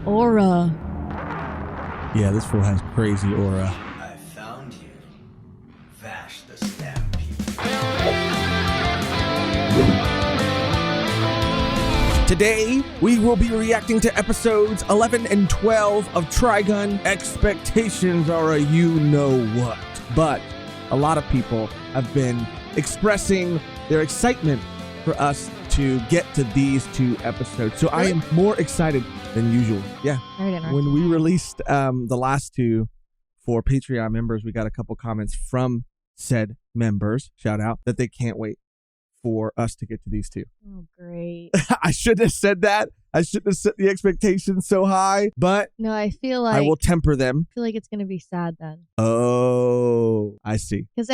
Aura. Yeah, this fool has crazy aura. I found you. Vash the Stampede. Today, we will be reacting to episodes 11 and 12 of Trigun. Expectations are a you-know-what. But a lot of people have been expressing their excitement for us to get to these two episodes. So I am more excited than usual. Yeah. When we released the last two for Patreon members, we got a couple comments from said members, shout out, that they can't wait for us to get to these two. Oh, great. I shouldn't have said that. I shouldn't have set the expectations so high, but No, I feel like I will temper them. I feel like it's gonna be sad then. Oh, I see. Because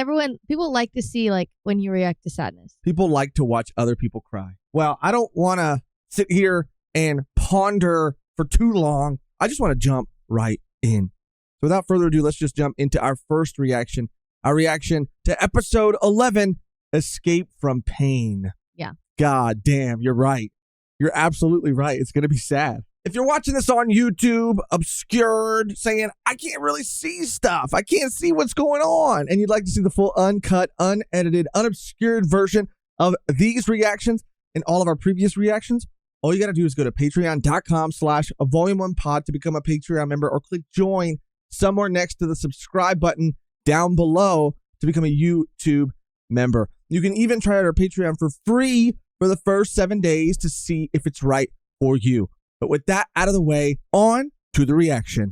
people like to see like when you react to sadness. People like to watch other people cry. Well, I don't want to sit here and ponder for too long. I just want to jump right in. So without further ado, let's just jump into our first reaction. Our reaction to episode 11, Escape from Pain. Yeah. God damn, you're right. You're absolutely right. It's going to be sad. If you're watching this on YouTube, obscured, saying, I can't really see stuff, I can't see what's going on, and you'd like to see the full uncut, unedited, unobscured version of these reactions and all of our previous reactions, all you got to do is go to patreon.com/volume1pod to become a Patreon member, or click join somewhere next to the subscribe button down below to become a YouTube member. You can even try out our Patreon for free for the first 7 days to see if it's right for you. But with that out of the way, on to the reaction.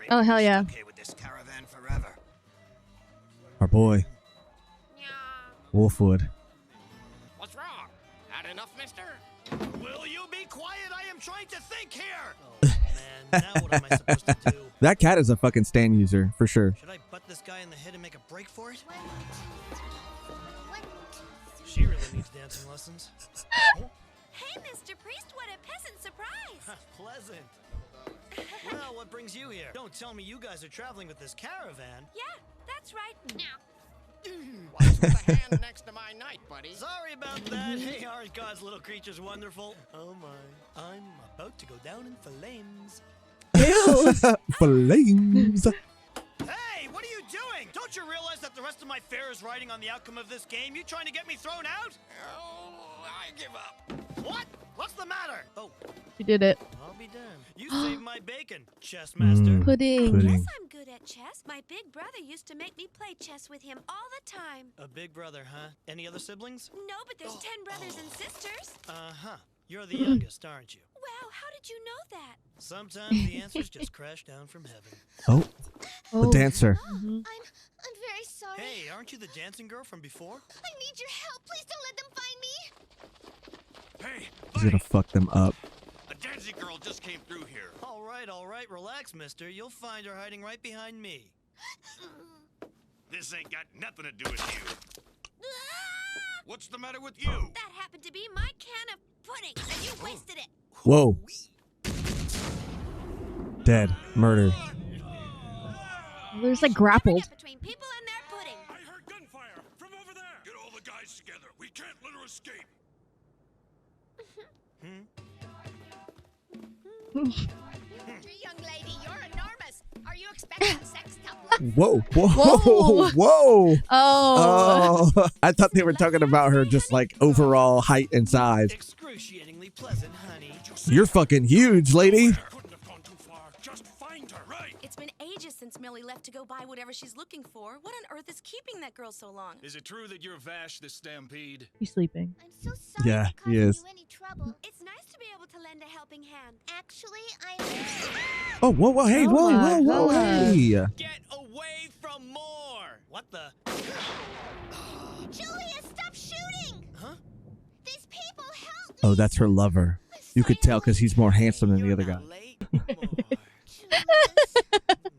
Oh, hell yeah. Okay with this caravan forever. Our boy, Wolfwood. What's wrong? Had enough, mister? Will you be quiet? I am trying to think here. Oh, man. Now what am I supposed to do? That cat is a fucking stand user, for sure. Should I butt this guy in the head and make a break for it? She really needs dancing lessons. Hey, Mr. Priest, what a pleasant surprise! Pleasant. Well, what brings you here? Don't tell me you guys are traveling with this caravan. Yeah, that's right. What's with the hand next to my knight, buddy? Sorry about that. Hey, aren't God's little creatures wonderful? Oh my, I'm about to go down in flames. Flames. Hey, what are you doing? Don't you realize that the rest of my fare is riding on the outcome of this game? You trying to get me thrown out? Oh, I give up. What? What's the matter? Oh, You did it. I'll be damned. You saved my bacon, chess master. Pudding. Pudding. Yes, I'm good at chess. My big brother used to make me play chess with him all the time. A big brother, huh? Any other siblings? No, but there's 10 brothers and sisters. Uh-huh. You're the youngest, aren't you? Wow, how did you know that? Sometimes the answers just crash down from heaven. Oh, the dancer. I'm very sorry. Hey, aren't you the dancing girl from before? I need your help. Please don't let them find me. Hey, He's gonna fuck them up. a dancing girl just came through here. All right, relax, mister. You'll find her hiding right behind me. This ain't got nothing to do with you. Ah! What's the matter with you? That happened to be my can of pudding, and you wasted it. Whoa. Dead. Murdered. There's like grappled. Forget between people and their pudding. I heard gunfire from over there. Get all the guys together. We can't let her escape. Young lady, you're enormous. Are you expecting sextuplets? Whoa. Whoa. Whoa. Whoa. Oh. Oh. I thought they were talking about her just like overall height and size. Excruciatingly pleasant, honey. You're fucking huge, lady. Couldn't have gone too far. Just find her. Right. It's been ages since Millie left to go buy whatever she's looking for. What on earth is keeping that girl so long? Is it true that you're Vash the Stampede? He's sleeping. I'm so sorry Yeah, for he causing is. you any trouble. It's nice to be able to lend a helping hand. Actually, I'm... Oh, whoa, whoa, hey, whoa, whoa, whoa, hey. Get away from more! What the? Julia, stop shooting! Huh? These people help me! Oh, that's her lover. You could tell because he's more handsome than the other guy. Not late.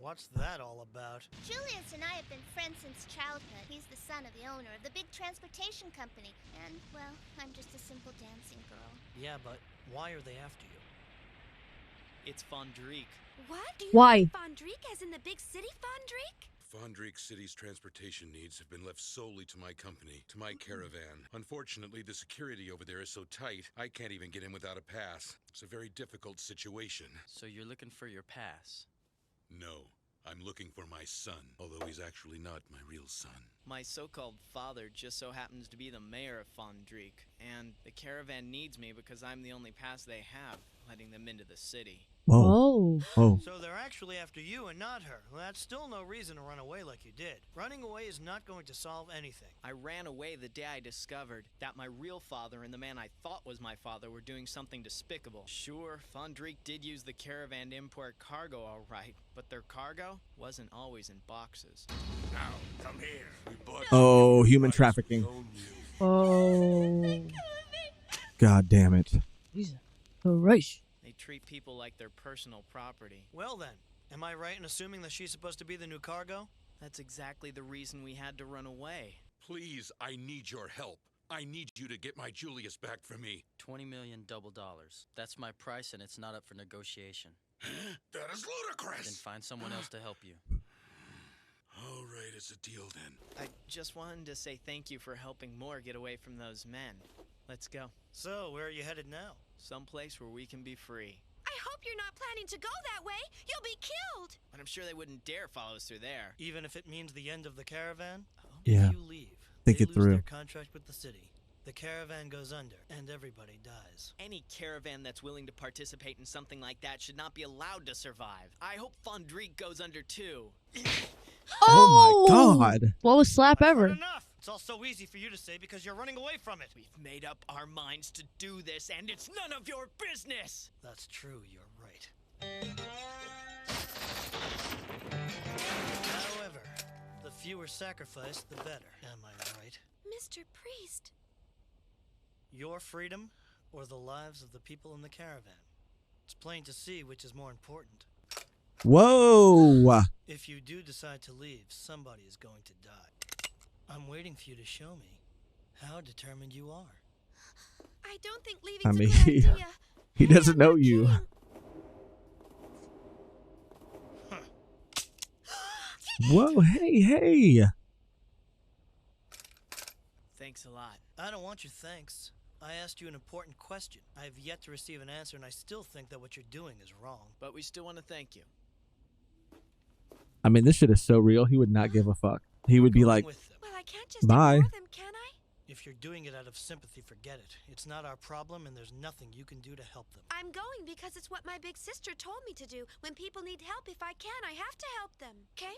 What's that all about? Julius and I have been friends since childhood. He's the son of the owner of the big transportation company. And, well, I'm just a simple dancing girl. Yeah, but why are they after you? It's Fondrique. What? Do you Why? mean Fondrique as in the big city Fondrique? Fondrique City's transportation needs have been left solely to my company, to my caravan. Unfortunately, the security over there is so tight, I can't even get in without a pass. It's a very difficult situation. So you're looking for your pass? No, I'm looking for my son, although he's actually not my real son. My so-called father just so happens to be the mayor of Fondrique, and the caravan needs me because I'm the only pass they have, letting them into the city. Whoa. Whoa. So they're actually after you and not her. Well, that's still no reason to run away like you did. Running away is not going to solve anything. I ran away the day I discovered that my real father and the man I thought was my father were doing something despicable. Sure, Fondrique did use the caravan to import cargo all right, but their cargo wasn't always in boxes. Now, come here. Oh, human trafficking. Oh. God damn it. Jesus Christ. They treat people like their personal property. Well then, am I right in assuming that she's supposed to be the new cargo? That's exactly the reason we had to run away. Please, I need your help. I need you to get my Julius back for me. 20 million double dollars. That's my price, and it's not up for negotiation. That is Then ludicrous! find someone else to help you. All right, it's a deal then. I just wanted to say thank you for helping Moore get away from those men. Let's go. So, where are you headed now? Someplace where we can be free. I hope you're not planning to go that way. You'll be killed. But I'm sure they wouldn't dare follow us through there. Even if it means the end of the caravan? Yeah. If you leave, Think they it lose through. their contract with the city. The caravan goes under, and everybody dies. Any caravan that's willing to participate in something like that should not be allowed to survive. I hope Fondrique goes under too. Oh my God. What was slap I've ever? heard enough! It's all so easy for you to say because you're running away from it. We've made up our minds to do this, and it's none of your business! That's true, you're right. However, the fewer sacrificed, the better. Am I right? Mr. Priest. Your freedom or the lives of the people in the caravan? It's plain to see which is more important. Whoa. If you do decide to leave, somebody is going to die. I'm waiting for you to show me how determined you are. I don't think leaving's I a mean, good idea. he Hey, doesn't I'm know not you. kidding. Whoa, hey. Thanks a lot. I don't want your thanks. I asked you an important question. I have yet to receive an answer, and I still think that what you're doing is wrong. But we still want to thank you. I mean, this shit is so real. He would not give a fuck. He would be Going like, with them. Well, I can't just Bye. ignore them, can I? If you're doing it out of sympathy, forget it. It's not our problem, and there's nothing you can do to help them. I'm going because it's what my big sister told me to do. When people need help, if I can, I have to help them. Okay?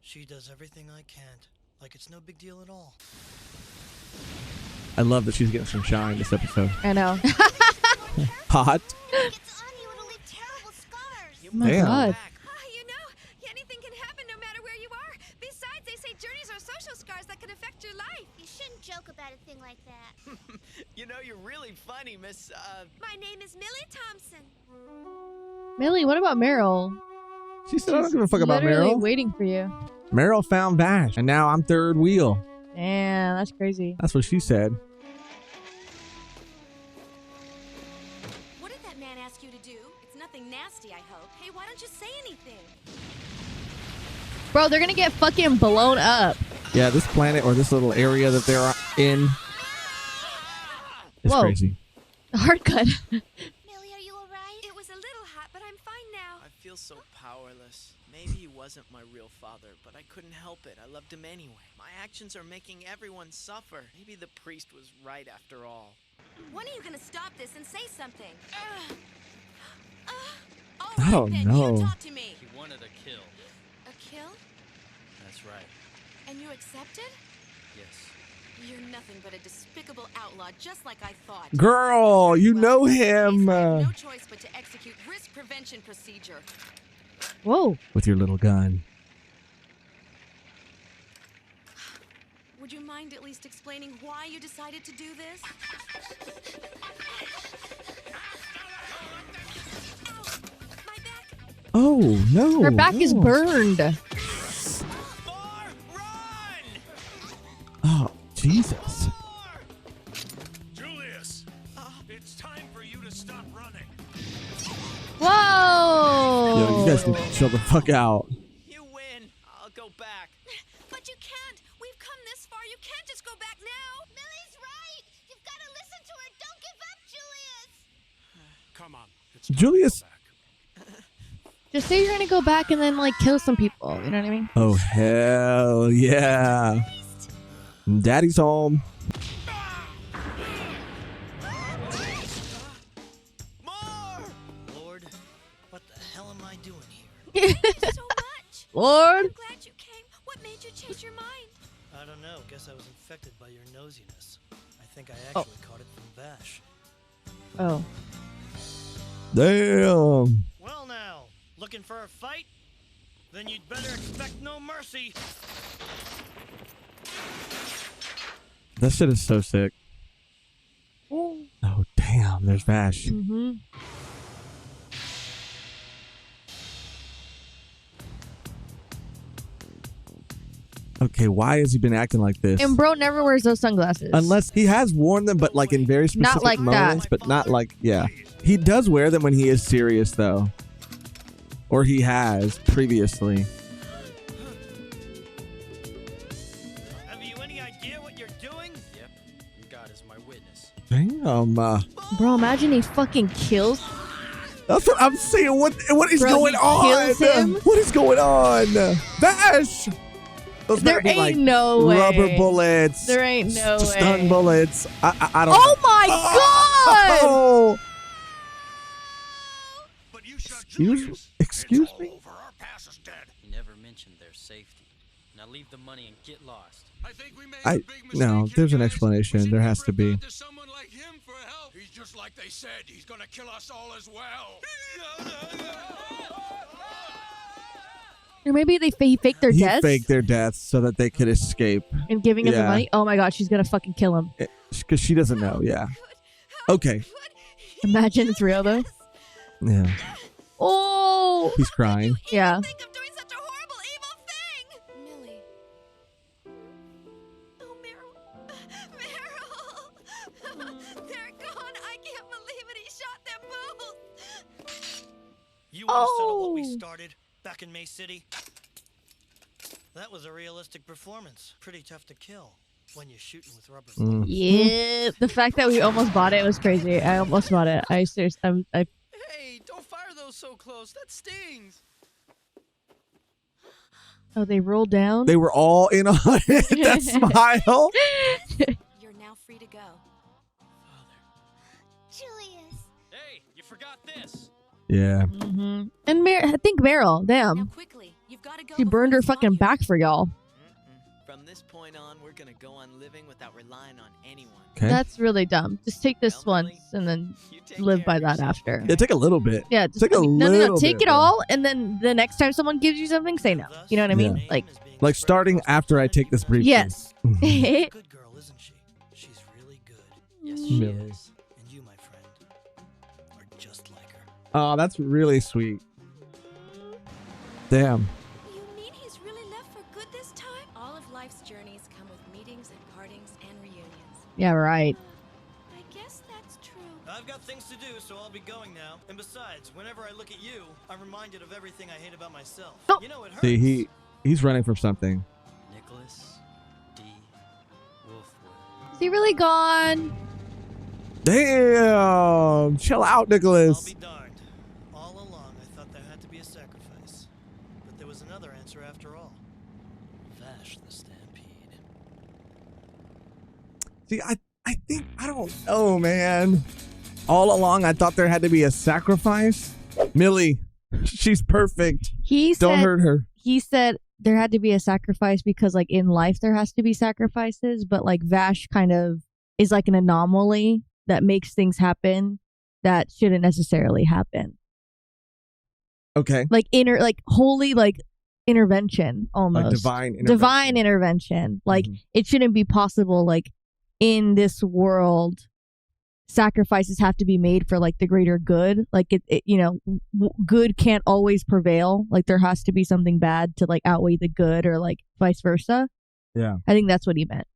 She does everything I can't. Like it's no big deal at all. I love that she's getting some shine this episode. I know. Hot. It's on you, it'll leave terrible scars. You my Damn. God. You know, anything can happen no matter where you are. Besides, they say journeys are social scars that can affect your life. You shouldn't joke about a thing like that. You know, you're really funny, Miss, My name is Millie Thompson. Millie, what about Meryl? She said, I don't give a fuck about Literally Meryl. waiting for you. Meryl found Vash, and now I'm third wheel. Damn, that's crazy. That's what she said. What did that man ask you to do? It's nothing nasty, I hope. Hey, why don't you say anything? Bro, they're gonna get fucking blown up. Yeah, this planet or this little area that they're in is Whoa. crazy. Hard cut. Millie, are you alright? It was a little hot, but I'm fine now. I feel so powerless. Maybe he wasn't my real father, but I couldn't help it. I loved him anyway. My actions are making everyone suffer. Maybe the priest was right after all. When are you gonna stop this and say something? All I don't then, know. You talk to me. He wanted a kill. A kill? That's right. And you accepted? Yes. You're nothing but a despicable outlaw, just like I thought. Girl, you Well, know in this him. case, I have no choice but to execute risk prevention procedure. Whoa. With your little gun. Would you mind at least explaining why you decided to do this? Ow! My back! Oh, no. Her back is no. burned. Far, run! Oh, Jesus. Julius, it's time for you to stop running. Whoa. Yo, you guys need to chill the fuck out. You I'll go back. But you can't. We've come this far. You can't just go back now. Millie's right! You've got to listen to her! Don't give up, Julius! Come on. It's Julius. Just say you're gonna go back and then like kill some people. You know what I mean? Oh, hell yeah. Daddy's home. More! Lord, what the hell am I doing here? So much. Lord. I'm glad you came. What made you change your mind? I don't know. Guess I was infected by your nosiness. I think I actually caught it from Vash. Oh. Damn. Well now, looking for a fight? Then you'd better expect no mercy. That shit is so sick. Oh, damn. There's Vash. Mm-hmm. Okay, why has he been acting like this? And bro never wears those sunglasses. Unless he has worn them, but like in very specific Not like that. moments, but not like, yeah. He does wear them when he is serious, though. Or he has previously. Have you any idea what you're doing? Yep, and God is my witness. Damn. Bro, imagine he fucking kills. That's what I'm saying. What is Bro, going he on? kills him? What is going on? Vash! Those There better be, ain't like, no way. rubber bullets. There ain't no way. Stun bullets. I don't Oh know. my god! Oh! But you shot Excuse, Julius. excuse It's all me? over. Our pass is dead. You never mentioned their safety. Now leave the money and get lost. I think we made a big mistake No, here, there's an guys. explanation. We should There never has to have be. gone to someone like him for help. He's just like they said. He's gonna kill us all as well. Or maybe he faked their He deaths faked their deaths so that they could escape. and giving him the Yeah. money. Oh my god, she's gonna fucking kill him. Because she doesn't know, yeah. Okay. Imagine it's real though. Yeah. Oh, He's crying. yeah. Think of doing such a horrible, evil thing! Millie. Oh, Meryl. Meryl! They're gone. I can't believe it. He shot them both. You want to settle what we Oh. started back in May City? That was a realistic performance. Pretty tough to kill when you're shooting with rubber bullets. Yeah. The fact that we almost bought it was crazy. I almost bought it. I seriously, I Hey, don't fire those so close. That stings. oh, they rolled down. They were all in on it. That smile. You're now free to go. Julius! Hey, you forgot this. Yeah. Mm-hmm. And I think Meryl, Now damn, quickly, you've got to go. she before burned they her spot fucking you. back for y'all. From this point on, we're gonna go on living without relying on anyone. Okay. That's really dumb. Just take this Well, Millie, once and then You take live care by of that yourself, after. okay? Yeah, take a little bit. Yeah, just Take a no. little Take bit, it bro. all, and then the next time someone gives you something, say no. You know what I mean? Yeah. Like, Like starting after I take this briefing. yes. Good girl, isn't she? She's really good. Yes, she Millie. is. And you, my friend, are just like her. Oh, that's really sweet. Damn. You mean he's really left for good this time? All of life's journeys come with meetings and partings and reunions. Yeah, right. I guess that's true. I've got things to do, so I'll be going now. And besides, whenever I look at you, I'm reminded of everything I hate about myself. Oh. You know, it hurts. See, he's running from something. Nicholas D. Wolfwood. Is he really gone? Damn. Chill out, I'll Nicholas. be darned. All along, I thought there had to be a sacrifice. But there was another answer after all. Vash the Stampede. See, I think, I don't know, man. All along, I thought there had to be a sacrifice. Millie, she's perfect. He Don't said, hurt her. He said there had to be a sacrifice because, like, in life there has to be sacrifices, but like Vash kind of is like an anomaly that makes things happen that shouldn't necessarily happen. Okay. Like holy, like intervention almost. Like divine intervention. Divine intervention. Like it shouldn't be possible. Like in this world, sacrifices have to be made for like the greater good. Like it you know, good can't always prevail. Like there has to be something bad to like outweigh the good, or like vice versa. Yeah. I think that's what he meant.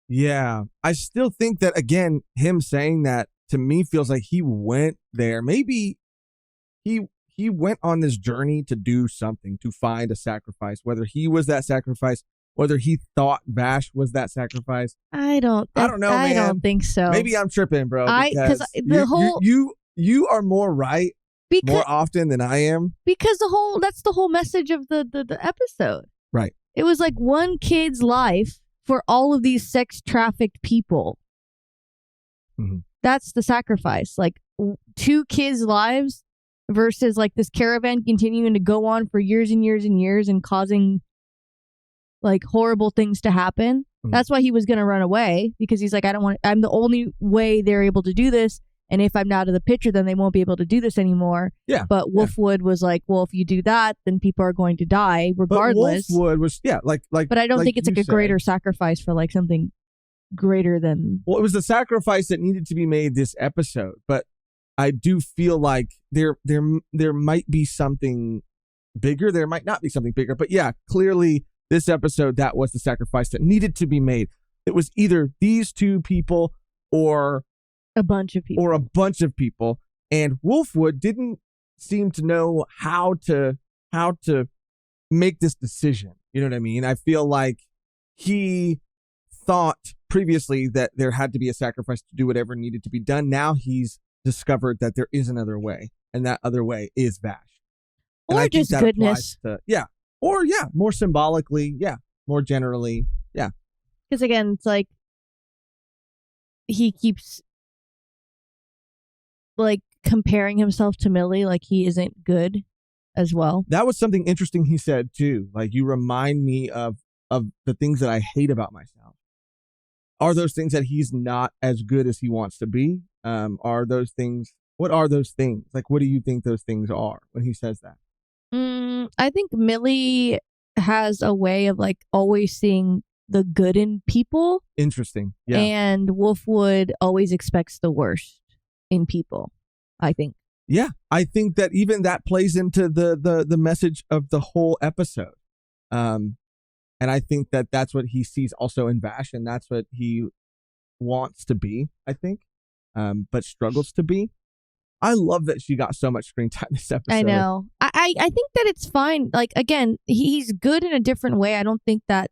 Yeah. I still think that, again, him saying that to me feels like he went there. Maybe he he went on this journey to do something, to find a sacrifice, whether he was that sacrifice, whether he thought Vash was that sacrifice. I don't know, man. I don't think so. Maybe I'm tripping, bro. Because you are more right more often than I am. Because that's the whole message of the episode. Right. It was like one kid's life for all of these sex trafficked people. Mm-hmm. That's the sacrifice. Like 2 kids' lives versus like this caravan continuing to go on for years and years and years and causing like horrible things to happen. Mm-hmm. That's why he was going to run away, because he's like, I'm the only way they're able to do this. And if I'm out of the picture, then they won't be able to do this anymore. Yeah. But Wolfwood was like, well, if you do that, then people are going to die regardless. But Wolfwood was, But I don't think it's like a greater sacrifice for like something greater than. Well, it was the sacrifice that needed to be made this episode. But I do feel like there might be something bigger. There might not be something bigger. But yeah, clearly this episode, that was the sacrifice that needed to be made. It was either these 2 people or a bunch of people. And Wolfwood didn't seem to know how to make this decision. You know what I mean? I feel like he thought previously that there had to be a sacrifice to do whatever needed to be done. Now he's discovered that there is another way, and that other way is Vash. And or just goodness. More symbolically, more generally, Because again, it's like he keeps like comparing himself to Millie, like he isn't good as well. That was something interesting he said too. Like, you remind me of the things that I hate about myself. Are those things that he's not as good as he wants to be? Are those things? What are those things? Like, what do you think those things are when he says that? I think Millie has a way of like always seeing the good in people. Interesting. Yeah. And Wolfwood always expects the worst in people, I think. Yeah. I think that even that plays into the message of the whole episode. And I think that that's what he sees also in Vash, and that's what he wants to be, I think, but struggles to be. I love that she got so much screen time this episode. I know. I think that it's fine. Like, again, he's good in a different way. I don't think that,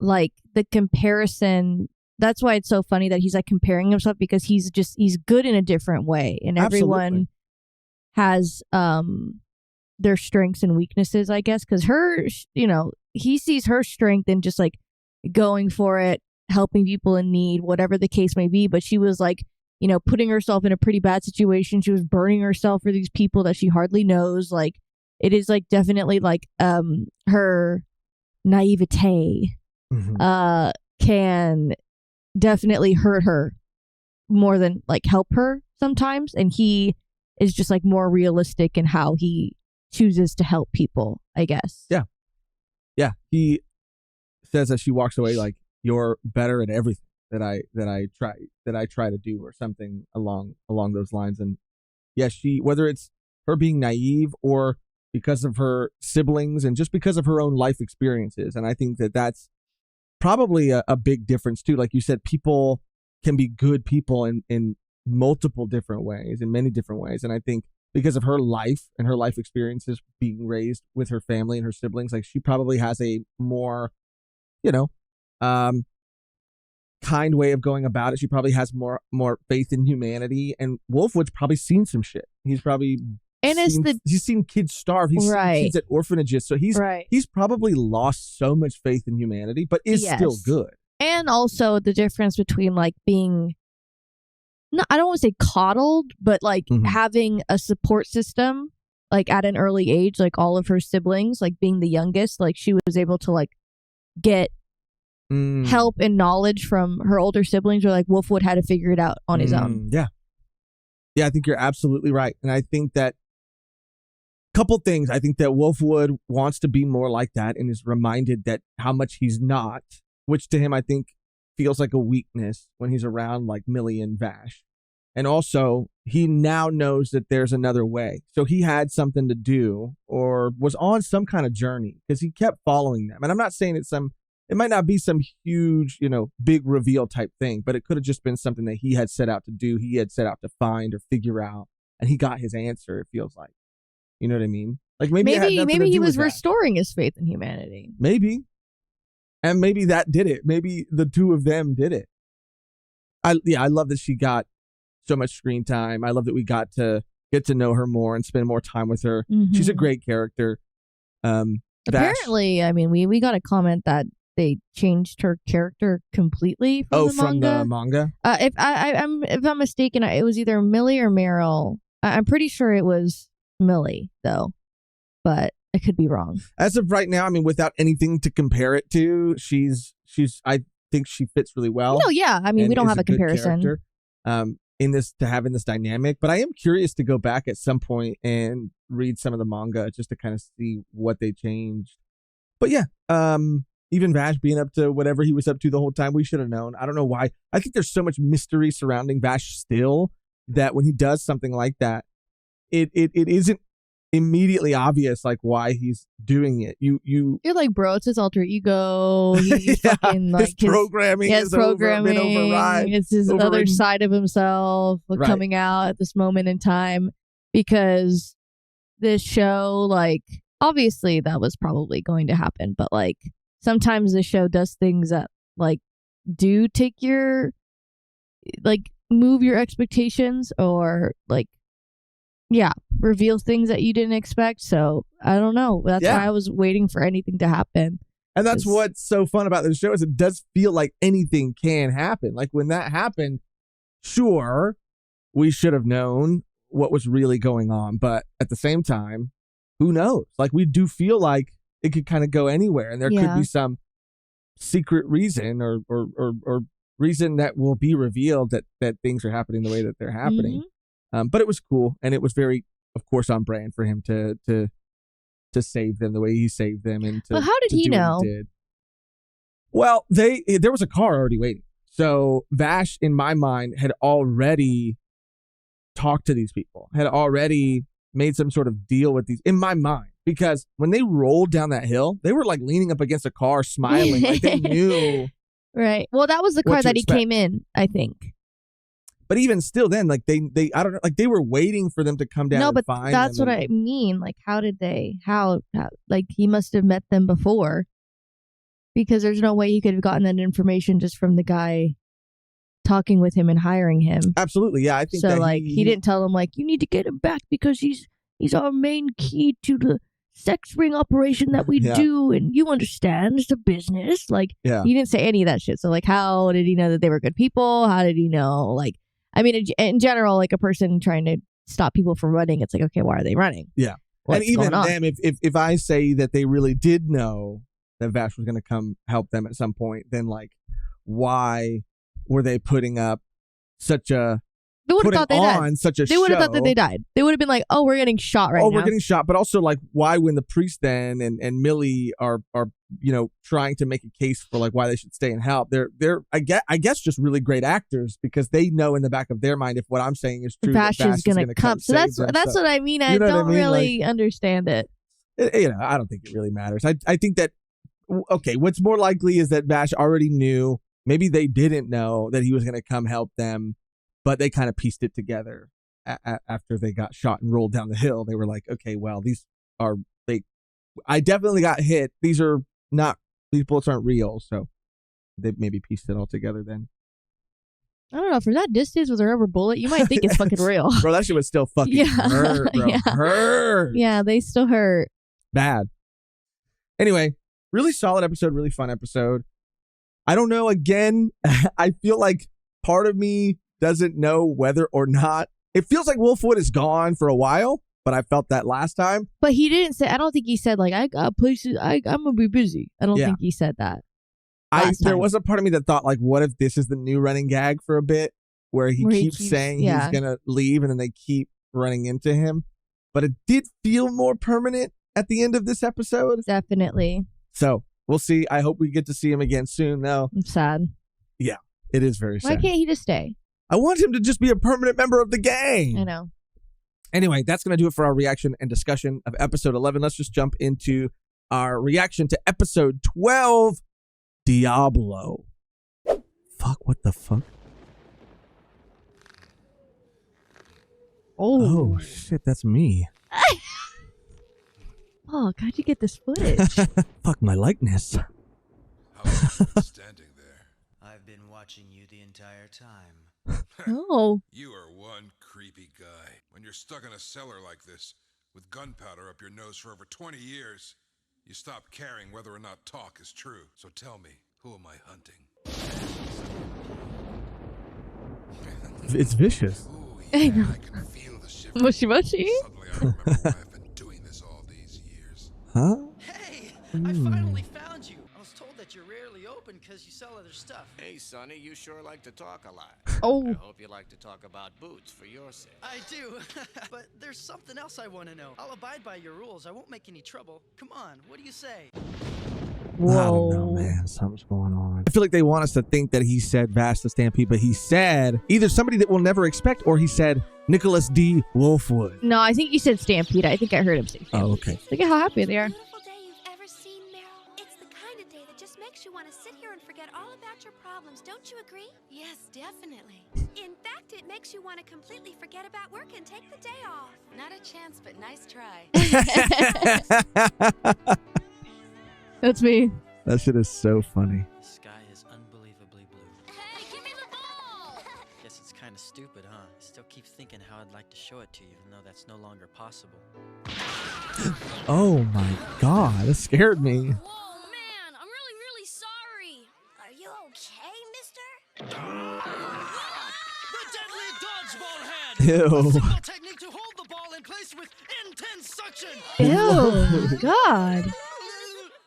like, the comparison, that's why it's so funny that he's, like, comparing himself, because he's good in a different way. And everyone has their strengths and weaknesses, I guess, because her, he sees her strength in just, like, going for it, helping people in need, whatever the case may be. But she was, like, putting herself in a pretty bad situation. She was burning herself for these people that she hardly knows. Like, it is like definitely like her naivete can definitely hurt her more than like help her sometimes. And he is just like more realistic in how he chooses to help people, I guess. Yeah. Yeah. He says as she walks away, like, you're better at everything that I try to do, or something along those lines. And yes, whether it's her being naive or because of her siblings and just because of her own life experiences. And I think that that's probably a big difference too. Like you said, people can be good people in multiple different ways, in many different ways. And I think because of her life and her life experiences being raised with her family and her siblings, like, she probably has a more, kind way of going about it. She probably has more faith in humanity. And Wolfwood's probably seen some shit. He's probably he's seen kids starve. He's seen kids at orphanages. So he's probably lost so much faith in humanity, but is still good. And also the difference between like being, I don't want to say coddled, but like having a support system like at an early age, like all of her siblings, like being the youngest, like she was able to like get help and knowledge from her older siblings, or like Wolfwood had to figure it out on his own. Yeah, I think you're absolutely right. And I think that couple things, I think that Wolfwood wants to be more like that and is reminded that how much he's not, which to him I think feels like a weakness when he's around like Millie and Vash. And also he now knows that there's another way. So he had something to do, or was on some kind of journey, because he kept following them. And I'm not saying it might not be some huge, big reveal type thing, but it could have just been something that he had set out to do. He had set out to find or figure out, and he got his answer, it feels like. You know what I mean? Like maybe it had nothing maybe to he do was with that. restoring his faith in humanity. Maybe. And maybe that did it. Maybe the two of them did it. I love that she got so much screen time. I love that we got to get to know her more and spend more time with her. Mm-hmm. She's a great character. Apparently, I mean, we got a comment that they changed her character completely from the manga. From the manga? If I'm mistaken, it was either Millie or Meryl. I'm pretty sure it was Millie, though, but I could be wrong. As of right now, I mean, without anything to compare it to, she's. I think she fits really well. No, yeah. I mean, we don't have a comparison. In this dynamic, but I am curious to go back at some point and read some of the manga just to kind of see what they changed. But yeah, even Vash being up to whatever he was up to the whole time, we should have known. I don't know why. I think there's so much mystery surrounding Vash still that when he does something like that, it isn't immediately obvious like why he's doing it. You're like, bro, it's his alter ego. He's fucking like his programming is programming. Override. It's his other side of himself coming out at this moment in time, because this show, like, obviously that was probably going to happen, but like sometimes the show does things that like do take your like move your expectations or like reveal things that you didn't expect. So I don't know. That's why I was waiting for anything to happen. And that's what's so fun about this show is it does feel like anything can happen. Like when that happened, sure, we should have known what was really going on. But at the same time, who knows? Like we do feel like it could kind of go anywhere. And there could be some secret reason or reason that will be revealed that things are happening the way that they're happening. But it was cool, and it was very, of course, on brand for him to save them the way he saved them. And but how did he know? Well, there was a car already waiting. So Vash, in my mind, had already talked to these people, had already made some sort of deal with these, in my mind. Because when they rolled down that hill, they were like leaning up against a car, smiling, like they knew. Right. Well, that was the car that he came in, I think. But even still then, like they I don't know, like they were waiting for them to come down and find them. No, but that's what I mean. Like, how, like he must have met them before, because there's no way he could have gotten that information just from the guy talking with him and hiring him. Absolutely. Yeah. I think so. That like he didn't tell him like, you need to get him back because he's our main key to the sex ring operation that we do, and you understand it's a business. Like he didn't say any of that shit. So like, how did he know that they were good people? How did he know? Like, I mean, in general, like a person trying to stop people from running, it's like, okay, why are they running? Yeah. What's and even going on? them, if I say that they really did know that Vash was going to come help them at some point, then like, why were they putting up such a They would have thought they died. They would have thought that they died. They would have been like, "Oh, we're getting shot right now." Oh, we're getting shot. But also, like, why when the priest then and Millie are trying to make a case for like why they should stay and help? They're I guess just really great actors because they know in the back of their mind if what I'm saying is true, Vash is going to come. So that's what I mean. I don't really understand it. I don't think it really matters. I think that what's more likely is that Vash already knew. Maybe they didn't know that he was going to come help them. But they kind of pieced it together after they got shot and rolled down the hill. They were like, okay, well, I definitely got hit. These bullets aren't real. So they maybe pieced it all together then. I don't know. From that distance with a rubber bullet, you might think it's fucking real. Bro, that shit was still fucking hurt, bro. Hurt. Yeah, they still hurt. Bad. Anyway, really solid episode, really fun episode. I don't know. Again, I feel like part of me doesn't know whether or not it feels like Wolfwood is gone for a while, but I felt that last time. But he didn't say. I don't think he said like I got places. I'm gonna be busy. I don't think he said that. There was a part of me that thought like, what if this is the new running gag for a bit, where he keeps saying he's gonna leave, and then they keep running into him. But it did feel more permanent at the end of this episode. Definitely. So we'll see. I hope we get to see him again soon, though. I'm sad. Yeah, it is very sad. Why can't he just stay? I want him to just be a permanent member of the gang. I know. Anyway, that's going to do it for our reaction and discussion of episode 11. Let's just jump into our reaction to episode 12, Diablo. Fuck, what the fuck? Oh shit, that's me. Fuck, how'd you get this footage? Fuck my likeness. How long have you been standing there? I've been watching you the entire time. Oh. You are one creepy guy. When you're stuck in a cellar like this, with gunpowder up your nose for over 20 years, you stop caring whether or not talk is true. So tell me, who am I hunting? It's vicious. Ooh, yeah, I can feel the shiver. Moshi moshi? Suddenly I remember why I've been doing this all these years. Huh? Hey, I finally found you. I was told that you're rarely open because you sell other stuff. Hey, Sonny, you sure like to talk a lot. Oh. I hope you like to talk about boots for your sake. I do, but there's something else I want to know. I'll abide by your rules. I won't make any trouble. Come on, what do you say? Whoa. I don't know, man. Something's going on. I feel like they want us to think that he said Vash the Stampede, but he said either somebody that we'll never expect, or he said Nicholas D. Wolfwood. No, I think you said Stampede. I think I heard him say Stampede. Oh, okay. Look at how happy they are. Beautiful day you've ever seen, Meryl. It's the kind of day that just makes you want to sit here and forget all about your problems. Don't you agree? Yes, definitely. In fact, it makes you want to completely forget about work and take the day off. Not a chance, but nice try. That's me. That shit is so funny. The sky is unbelievably blue. Hey, give me the ball! Guess it's kind of stupid, huh? I still keep thinking how I'd like to show it to you, even though that's no longer possible. Oh my god, that scared me. Whoa, man, I'm really sorry. Are you okay, mister? The deadly dodgeball hand! Ew. Simple technique to hold the ball in place with intense suction! Ew. God.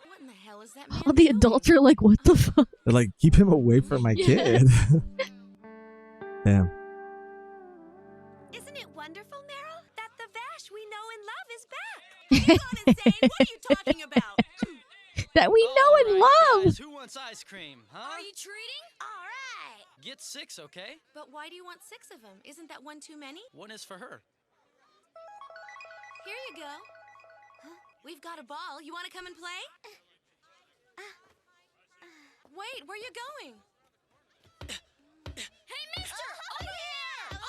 What in the hell is that man All the doing? adults are like, what the fuck? They're like, keep him away from my kid. Damn. Isn't it wonderful, Meryl, that the Vash we know and love is back? Hold on, insane. What are you talking about? That we know and love. Guys, who wants ice cream, huh? Are you treating? All right. Get 6, okay? But why do you want 6 of them? Isn't that one too many? One is for her. Here you go. We've got a ball. You want to come and play? Wait, where you going? Hey, mister! Over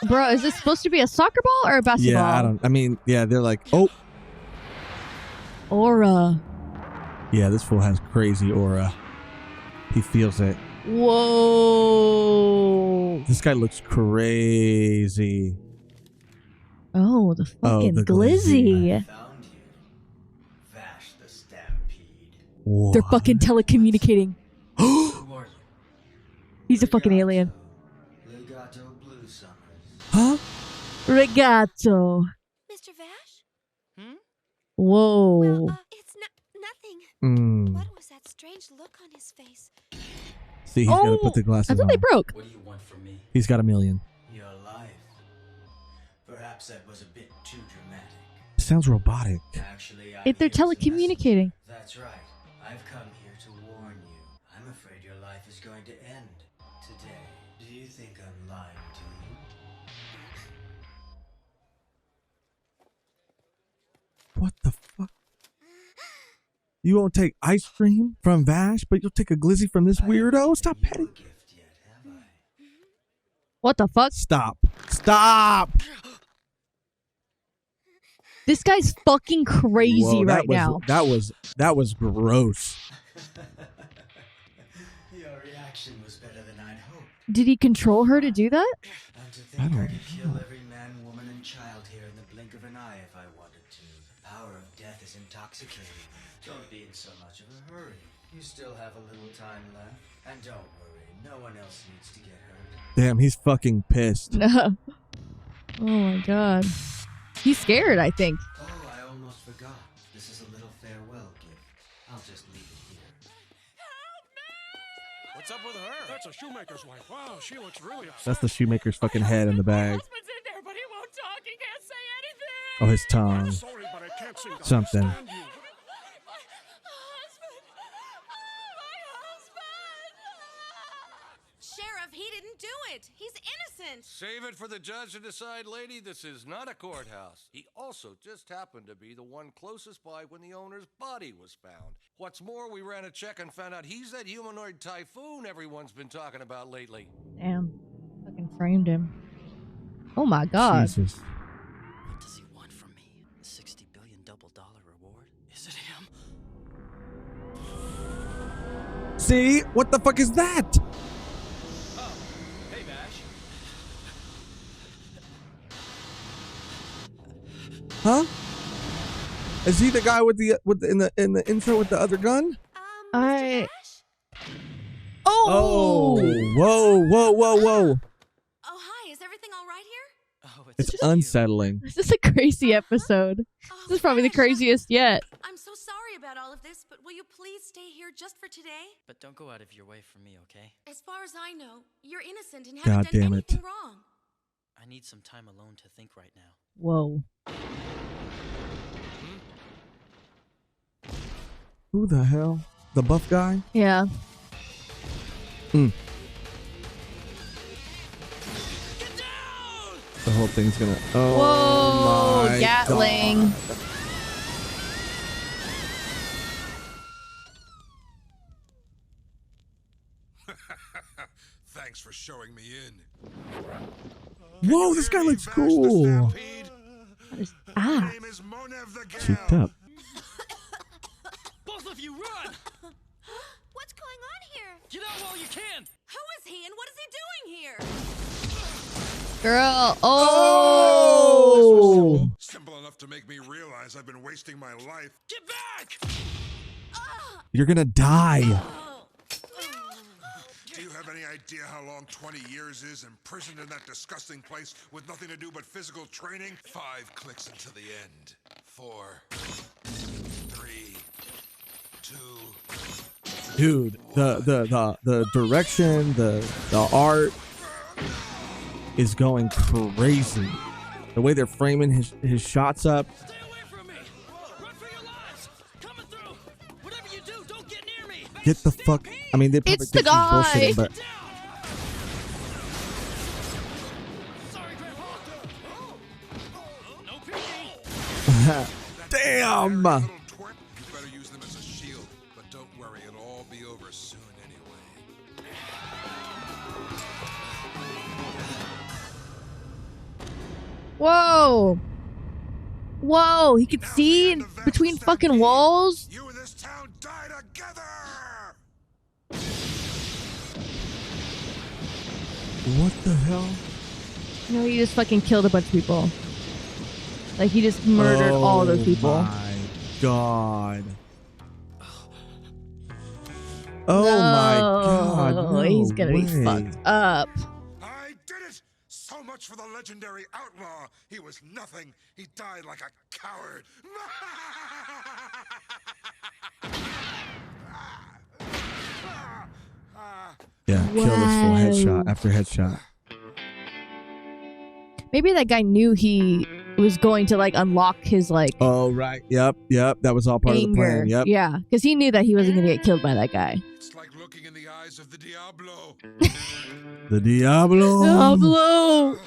here! Bro, is this supposed to be a soccer ball or a basketball? Yeah, they're like, oh. Aura. Yeah, this fool has crazy aura. He feels it. Whoa. This guy looks crazy. Oh, the fucking the glizzy. I found you. Vash the Stampede. Whoa. They're fucking telecommunicating. Who are you? He's a fucking alien. Legato Blue Summers. Huh? Regato. Mr. Vash? Whoa. Well, it's nothing. Mm. What was that strange look on his face? See, he's got to put the glasses I thought on. they broke. What do you want from me? He's got $1 million. Your life. Perhaps that was a bit too dramatic. It sounds robotic. Actually, If they're here as a telecommunicating. messenger. That's right. I've come here to warn you. I'm afraid your life is going to end today. Do you think I'm lying to you? What the fuck? You won't take ice cream from Vash, but you'll take a glizzy from this weirdo? Stop You a petting. gift yet, have I? What the fuck? Stop. Stop. This guy's fucking crazy Whoa, right now. That was gross. Your reaction was better than I'd hoped. Did he control her to do that? And to think I could kill every man, woman, and child here in the blink of an eye if I wanted to. The power of death is intoxicating. Don't be in so much of a hurry. You still have a little time left. And don't worry, no one else needs to get hurt. Damn, he's fucking pissed. No. Oh my god. He's scared, I think. Oh, I almost forgot. This is a little farewell gift. I'll just leave it here. What's up with her? That's a shoemaker's wife. Wow, she looks really upset. That's the shoemaker's fucking head in the bag. Husband's in there, but he won't talk. He can't say anything. Oh, his tongue. I'm sorry, but I can't seem to Something. understand you. Sheriff, he didn't do it. He's innocent. Save it for the judge to decide, lady. This is not a courthouse. He also just happened to be the one closest by when the owner's body was found. What's more, we ran a check and found out he's that humanoid typhoon everyone's been talking about lately. Damn. Fucking framed him. Oh my god. Jesus. What does he want from me? The $60 billion double dollar reward? Is See? What the fuck is that? Oh, hey, Vash. Huh? Is he the guy with the in the intro with the other gun? I. Oh! Whoa! Oh, hi. Is everything all right here? Oh, It's unsettling. This is a crazy episode. This is probably the craziest yet. I'm so sorry about all of this, but will you please stay here just for today? But don't go out of your way for me, okay? As far as I know, you're innocent and God haven't done damn it. anything wrong. I need some time alone to think right now. Whoa. Who the hell? The buff guy? Yeah. The whole thing's gonna. Oh Whoa, my Gatling. God. Thanks for showing me in. Whoa, this guy looks cool. Ah. name is Monev the Cheeked up. Both of you run! What's going on here? Get out while you can! Who is he and what is he doing here? Girl. Oh. Simple enough to make me realize I've been wasting my life. Get back! You're gonna die. Do you have any idea how long 20 years is imprisoned in that disgusting place with nothing to do but physical training? 5 clicks until the end. 4, 3, 2. Dude, the direction, the art is going crazy. The way they're framing his shots up. Stay away from me! Run for your lives! Coming through! Whatever you do, don't get near me! Get the fuck. I mean, they probably It's the think he's guy. bullshitting, but Sorry, Grandpa! No peeking! damn. Little twerp, you better use them as a shield. But don't worry, it'll all be over soon anyway. Whoa. Whoa. He could see between fucking walls. You and this town die together! What the hell? No, he just fucking killed a bunch of people. Like, he just murdered all of those people. Oh my God. Oh my God. No, No he's gonna be way. fucked up. I did it! So much for the legendary outlaw. He was nothing. He died like a coward. Yeah, kill this full headshot after headshot. Maybe that guy knew he was going to, like, unlock his, like, Oh, right. Yep. That was all part of the anger. plan. Yep. Yeah, because he knew that he wasn't going to get killed by that guy. It's like looking in the eyes of the Diablo. The Diablo. Diablo!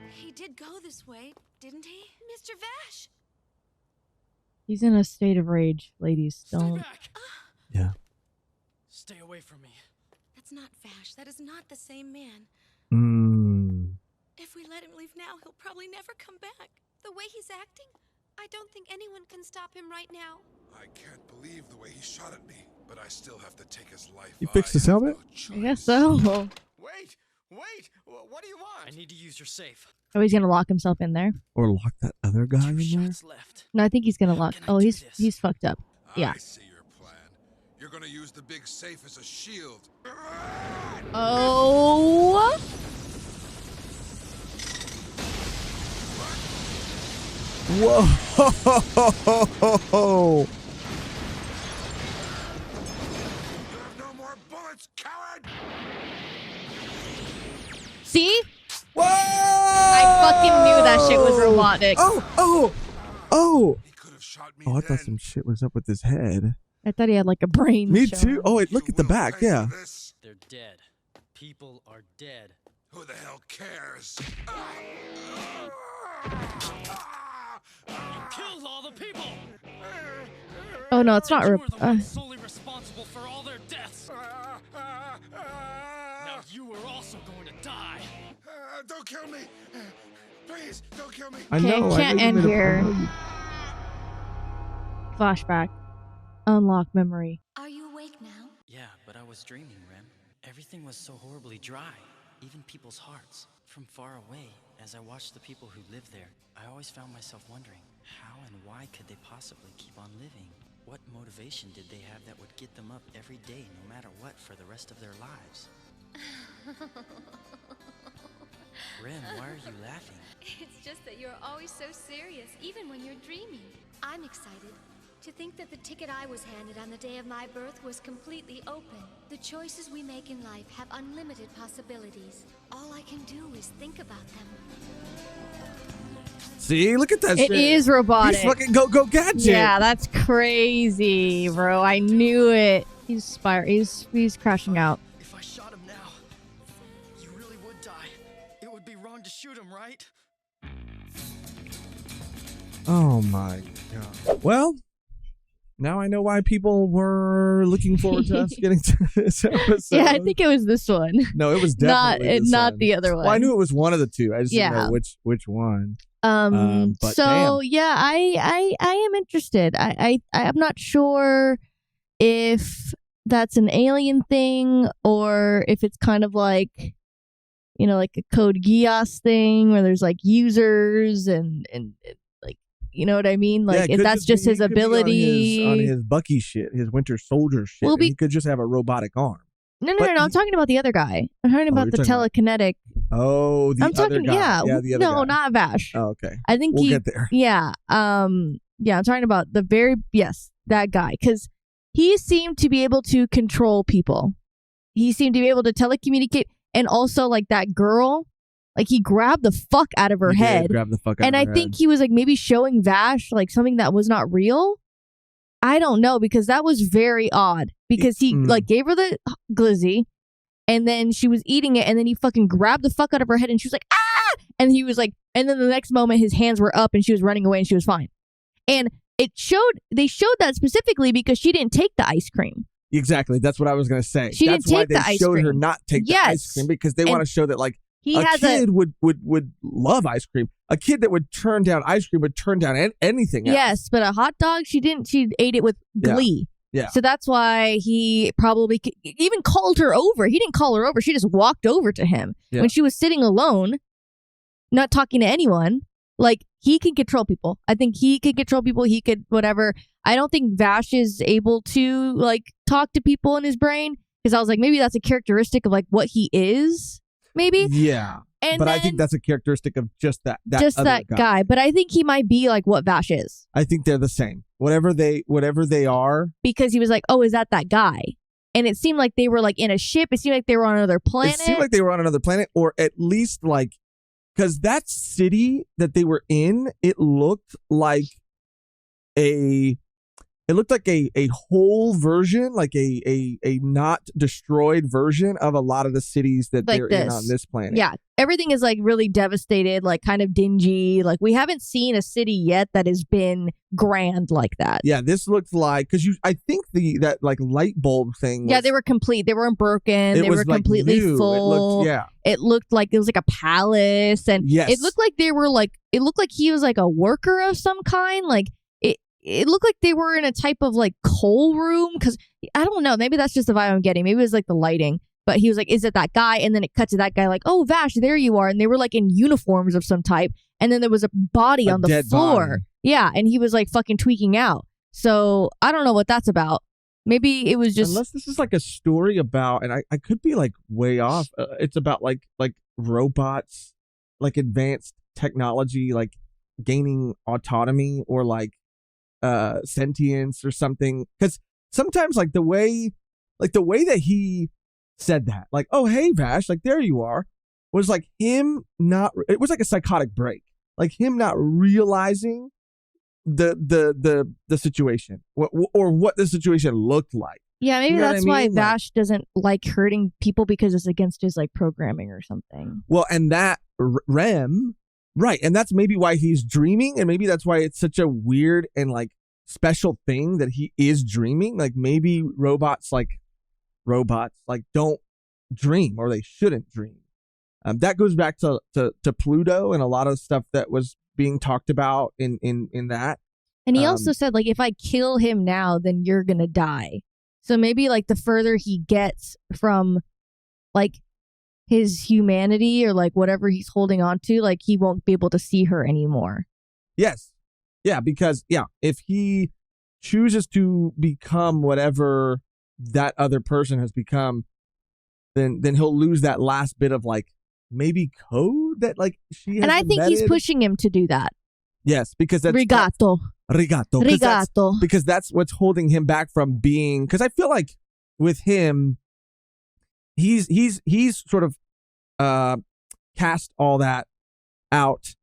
He did go this way, didn't he? Mr. Vash! He's in a state of rage, ladies. Stay Don't. back! Yeah. Stay away from me. That's not Vash. That is not the same man. If we let him leave now, he'll probably never come back. The way he's acting, I don't think anyone can stop him right now. I can't believe the way he shot at me, but I still have to take his life. You fixed his I have helmet? no choice. I guess so. Wait! What do you want? I need to use your safe. Oh, he's gonna lock himself in there. Or lock that other guy in 2 there. shots left. No, I think he's gonna lock. Can I Oh, do he's this? fucked up. Yeah. I see your plan. You're gonna use the big safe as a shield. Oh. Whoa! You have no more bullets, coward! See? Whoa! I fucking knew that shit was robotic. Oh! He could have shot me Oh, I then. thought some shit was up with his head. I thought he had like a brain. Me shell. too. Oh, wait, look You at the will back. pay Yeah. for this. They're dead. People are dead. Who the hell cares? You killed all the people! Oh no, it's not. You were the one solely responsible for all their deaths! Now you are also going to die! Don't kill me! Please, don't kill me! I Okay, know. can't I know you end made a- here. I know you- Flashback. Unlock memory. Are you awake now? Yeah, but I was dreaming, Rem. Everything was so horribly dry, even people's hearts. From far away, as I watched the people who lived there, I always found myself wondering, how and why could they possibly keep on living? What motivation did they have that would get them up every day, no matter what, for the rest of their lives? Rem, why are you laughing? It's just that you're always so serious, even when you're dreaming. I'm excited. To think that the ticket I was handed on the day of my birth was completely open. The choices we make in life have unlimited possibilities. All I can do is think about them. See, look at that It shit. is robotic. He's fucking go gadget. Yeah, that's crazy, bro. I knew it. He's crashing out. If I shot him now, you really would die. It would be wrong to shoot him, right? Oh my god. Well, now I know why people were looking forward to us getting to this episode. Yeah, I think it was this one. No, it was definitely not the other one. Well, I knew it was one of the two. I just didn't know which one. But so damn. yeah, I am interested. I'm not sure if that's an alien thing or if it's kind of like, you know, like a Code Geass thing where there's like users and like, you know what I mean? Like if that's just his ability on his Bucky shit, his Winter Soldier shit. Well, he could just have a robotic arm. No. I'm talking about the other guy. I'm talking about the telekinetic. Oh, the other guy. Yeah, the other guy. No, not Vash. Oh, okay. I think we'll get there. Yeah. I'm talking about that guy, because he seemed to be able to control people. He seemed to be able to telecommunicate, and also like that girl, like he grabbed the fuck out of her head. Grab the fuck out and of I her think head. he was like maybe showing Vash like something that was not real. I don't know, because that was very odd, because he like gave her the glizzy and then she was eating it and then he fucking grabbed the fuck out of her head and she was like, ah! And he was like, and then the next moment his hands were up and she was running away and she was fine. And they showed that specifically because she didn't take the ice cream. Exactly. That's what I was going to say. She That's didn't why take they the ice showed cream. her not take the ice cream, because they want to show that like a kid would love ice cream. A kid that would turn down ice cream would turn down anything else. Yes, but a hot dog, she didn't. She ate it with glee. Yeah. So that's why he probably even called her over. He didn't call her over. She just walked over to him when she was sitting alone, not talking to anyone. Like, he can control people. I think he could control people. He could whatever. I don't think Vash is able to like talk to people in his brain, because I was like, maybe that's a characteristic of like what he is. Maybe. Yeah. But I think that's a characteristic of just that guy. But I think he might be like what Vash is. I think they're the same. Whatever they are. Because he was like, oh, is that guy? And it seemed like they were like in a ship. It seemed like they were on another planet. It seemed like they were on another planet, or at least like, because that city that they were in, it looked like a whole version, like a not destroyed version of a lot of the cities that like they're in on this planet. Yeah. Everything is like really devastated, like kind of dingy. Like we haven't seen a city yet that has been grand like that. Yeah, this looked like, because I think that like light bulb thing. Yeah, they were complete. They weren't broken. They were completely full. It looked like it was like a palace, and it looked like they were like. It looked like he was like a worker of some kind. Like it looked like they were in a type of like coal room, because I don't know. Maybe that's just the vibe I'm getting. Maybe it was like the lighting. But he was like, is it that guy? And then it cut to that guy like, oh, Vash, there you are. And they were like in uniforms of some type. And then there was a body on the floor. Body. Yeah. And he was like fucking tweaking out. So I don't know what that's about. Maybe it was just. Unless this is like a story about, and I could be like way off. It's about like robots, like advanced technology, like gaining autonomy or like sentience or something. Because sometimes like the way that he said that, like, oh hey Vash, like there you are, was like him not. It was like a psychotic break, like him not realizing the situation, or what the situation looked like. Yeah, maybe that's why I mean? Vash doesn't like hurting people, because it's against his like programming or something. Well, and that Rem, right, and that's maybe why he's dreaming, and maybe that's why it's such a weird and like special thing that he is dreaming. Like maybe robots don't dream, or they shouldn't dream. That goes back to Pluto and a lot of stuff that was being talked about in that. And he also said, like, if I kill him now, then you're going to die. So maybe, like, the further he gets from, like, his humanity or, like, whatever he's holding on to, like, he won't be able to see her anymore. Yes. Yeah, because, if he chooses to become whatever that other person has become, then he'll lose that last bit of, like, maybe code that, like, she has And I think he's embedded. pushing him to do that. Yes, because that's... Rigato. Because that's what's holding him back from being... Because I feel like with him, he's sort of cast all that out,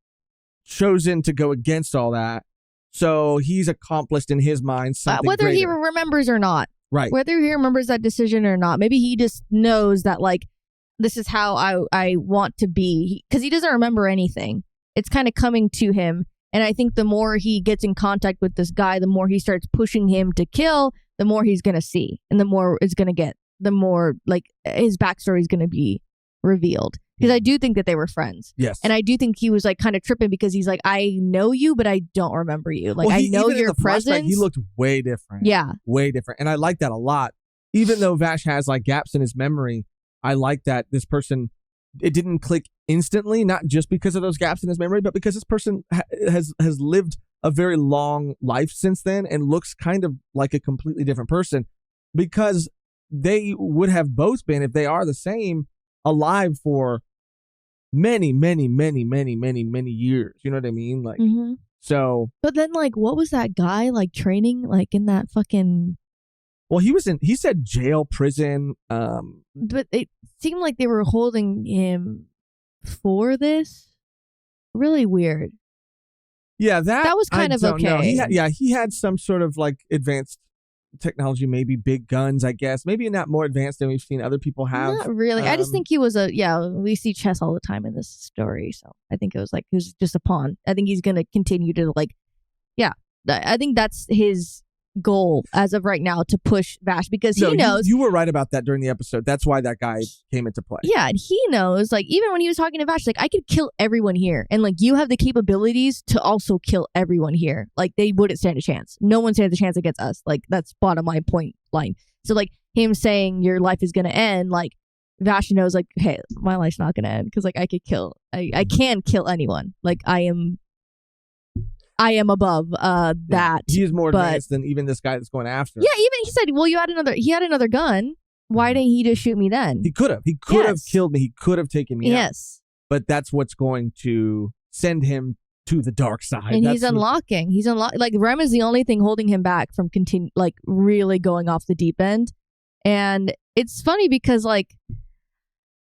chosen to go against all that. So he's accomplished in his mind something whether greater. he remembers or not. Right. Whether he remembers that decision or not. Maybe he just knows that, like, this is how I want to be. Because he doesn't remember anything. It's kind of coming to him. And I think the more he gets in contact with this guy, the more he starts pushing him to kill, the more he's going to see. And the more it's going to get, the more, like, his backstory is going to be revealed. Because I do think that they were friends. Yes. And I do think he was, like, kind of tripping because he's like, I know you, but I don't remember you. Like, I know your presence. He looked way different. Yeah. Way different. And I like that a lot. Even though Vash has, like, gaps in his memory, I like that this person, it didn't click instantly, not just because of those gaps in his memory, but because this person has lived a very long life since then and looks kind of like a completely different person, because they would have both been, if they are the same, alive for many, many, many, many, many, many years. You know what I mean? Like, so. But then, like, what was that guy, like, training, like, in that fucking... Well, he said jail, prison. But it seemed like they were holding him for this. Really weird. Yeah, that was kind of okay. He had some sort of, like, advanced technology, maybe big guns, I guess. Maybe not more advanced than we've seen other people have. Not really. I just think he was we see chess all the time in this story. So I think it was like, he was just a pawn. I think he's going to continue to, like, I think that's his goal as of right now, to push Vash, because he knows. You were right about that during the episode. That's why that guy came into play. Yeah, and he knows, like, even when he was talking to Vash, like, I could kill everyone here, and, like, you have the capabilities to also kill everyone here. Like, they wouldn't stand a chance. No one stands a chance against us. Like, that's bottom line. So, like, him saying your life is gonna end, like, Vash knows, like, hey, my life's not gonna end, because, like, I could kill. I can kill anyone. Like, I am above that. He is more advanced than even this guy that's going after him. Yeah, even he said, well, he had another gun. Why didn't he just shoot me then? He could have. He could have killed me. He could have taken me out. Yes. But that's what's going to send him to the dark side. And he's unlocking. Like, Rem is the only thing holding him back from really going off the deep end. And it's funny because, like,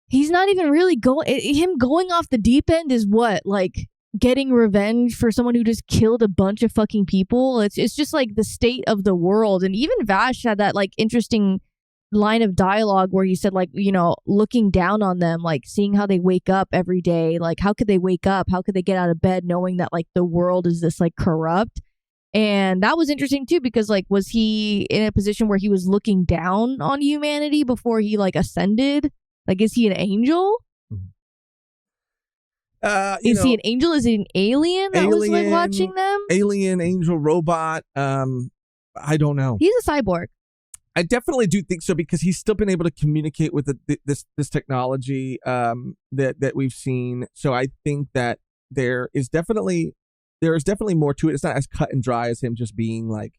he's not even really him going off the deep end is what? Like, getting revenge for someone who just killed a bunch of fucking people. It's just, like, the state of the world. And even Vash had that, like, interesting line of dialogue where he said, like, you know, looking down on them, like, seeing how they wake up every day. Like, how could they wake up? How could they get out of bed knowing that, like, the world is this, like, corrupt? And that was interesting too, because, like, was he in a position where he was looking down on humanity before he, like, ascended? Like, is he an angel? Is he an angel? Is he an alien that was, like, watching them? Alien, angel, robot. I don't know. He's a cyborg. I definitely do think so, because he's still been able to communicate with this technology that we've seen. So I think that there is definitely more to it. It's not as cut and dry as him just being, like,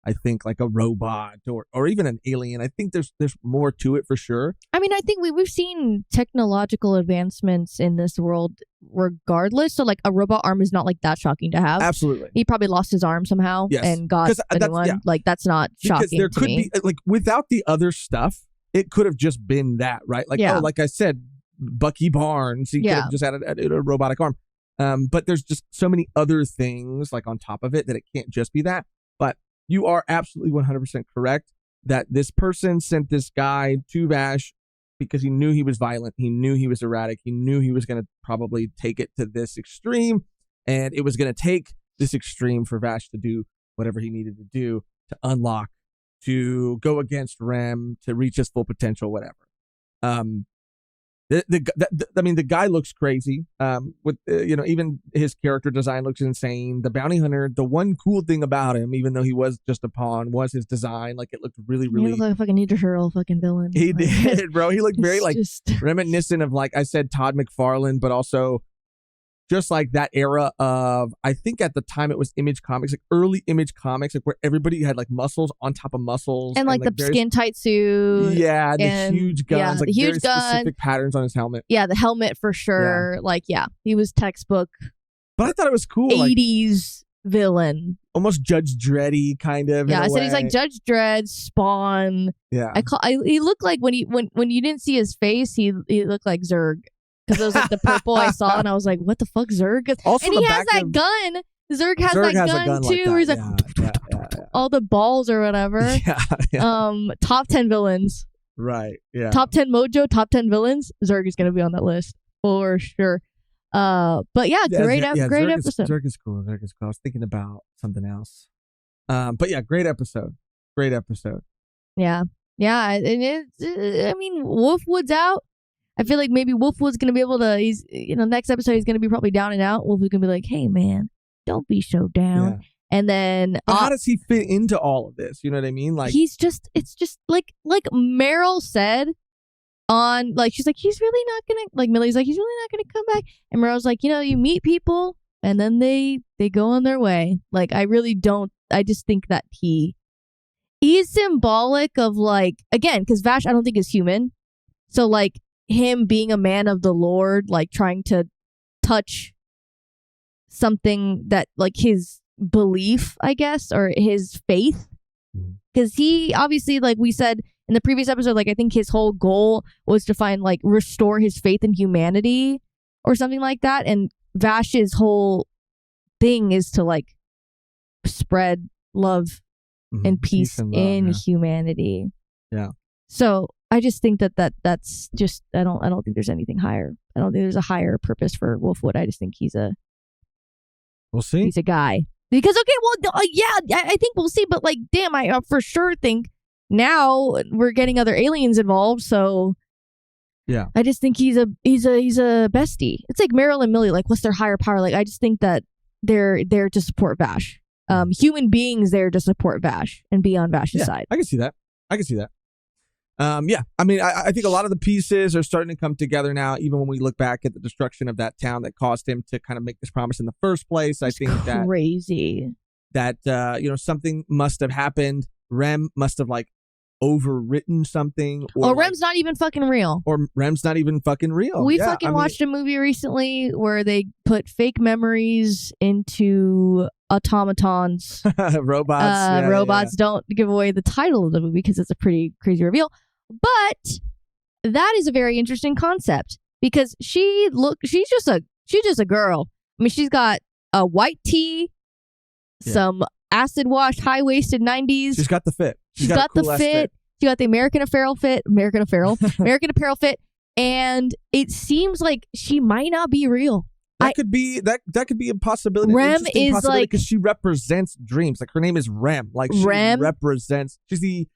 I think, like a robot or even an alien. I think there's more to it for sure. I mean, I think we've seen technological advancements in this world regardless. So, like, a robot arm is not, like, that shocking to have. Absolutely. He probably lost his arm somehow and got a new one. Like, that's not shocking. Because there could be, like, without the other stuff, it could have just been that, right? Like, like I said, Bucky Barnes, he could have just had a robotic arm. But there's just so many other things, like, on top of it, that it can't just be that. But you are absolutely 100% correct that this person sent this guy to Vash because he knew he was violent. He knew he was erratic. He knew he was going to probably take it to this extreme. And it was going to take this extreme for Vash to do whatever he needed to do to unlock, to go against Rem, to reach his full potential, whatever. The guy looks crazy. With even his character design looks insane. The bounty hunter, the one cool thing about him, even though he was just a pawn, was his design. Like, it looked really, He really. looked like a fucking Ninja Turtle fucking villain. He Like, did, bro. He looked very like just reminiscent of, like I said, Todd McFarlane, but also just like that era of, I think at the time it was Image Comics, like early Image Comics, like where everybody had like muscles on top of muscles. and like the various, skin tight suit. Yeah, the and, huge guns, yeah, like the huge very gun. specific patterns on his helmet. Yeah, the helmet for sure. Like, yeah, he was textbook But I thought it was cool. 80s villain. Almost Judge Dreddy kind of. Yeah, in I a said he's way. like Judge Dredd, Spawn. Yeah. He looked like when you didn't see his face, he looked like Zurg. Because it was like the purple I saw, and I was like, "What the fuck, Zurg?" Also, and the he has back that of- gun. Zurg has Zurg that has a gun gun too. like that. Where he's like Yeah. all the balls or whatever. Yeah. Top 10 villains. Right. Yeah. Top 10 mojo. Top 10 villains. Zurg is gonna be on that list for sure. But yeah, great Zurg episode. Zurg is cool. Zurg is cool. I was thinking about something else. But yeah, great episode. Great episode. Yeah. And it's, I mean, Wolfwood's out. I feel like maybe Wolfwood's going to be able to, next episode he's going to be probably down and out. Wolfwood's going to be like, hey, man, don't be so down. Yeah. And then. But how does he fit into all of this? You know what I mean? Like, it's just like Meryl said on, like, she's like, he's really not going to, like, Millie's like, he's really not going to come back. And Meryl's like, you meet people and then they go on their way. Like, I just think that he's symbolic of, like, again, because Vash, I don't think is human. So, like, him being a man of the Lord, like trying to touch something that, like, his belief, I guess, or his faith. Because he obviously, like we said in the previous episode, like, I think his whole goal was to find, like, restore his faith in humanity or something like that. And Vash's whole thing is to, like, spread love and peace and love, in yeah. humanity. Yeah. So I just think that's just, I don't think there's anything higher. I don't think there's a higher purpose for Wolfwood. I just think we'll see. He's a guy. Because, okay, well, yeah, I think we'll see. But, like, damn, I for sure think now we're getting other aliens involved. So yeah, I just think he's a bestie. It's like Meryl and Millie. Like, what's their higher power? Like, I just think that they're there to support Vash. Human beings there to support Vash and be on Vash's side. I can see that. Yeah, I mean, I think a lot of the pieces are starting to come together now, even when we look back at the destruction of that town that caused him to kind of make this promise in the first place. I think crazy that something must have happened. Rem must have, like, overwritten something. Or Rem's not even fucking real. Or Rem's not even fucking real. We watched a movie recently where they put fake memories into automatons. Robots. Robots. Don't give away the title of the movie because it's a pretty crazy reveal. But that is a very interesting concept because she's just a girl. I mean, she's got a white tee, some acid wash, high waisted 90s. She's got the fit. She's got the fit. She got the American Apparel fit. American Apparel fit. And it seems like she might not be real. That could be a possibility. Rem is like, because she represents dreams. Like, her name is Rem. Like, she represents.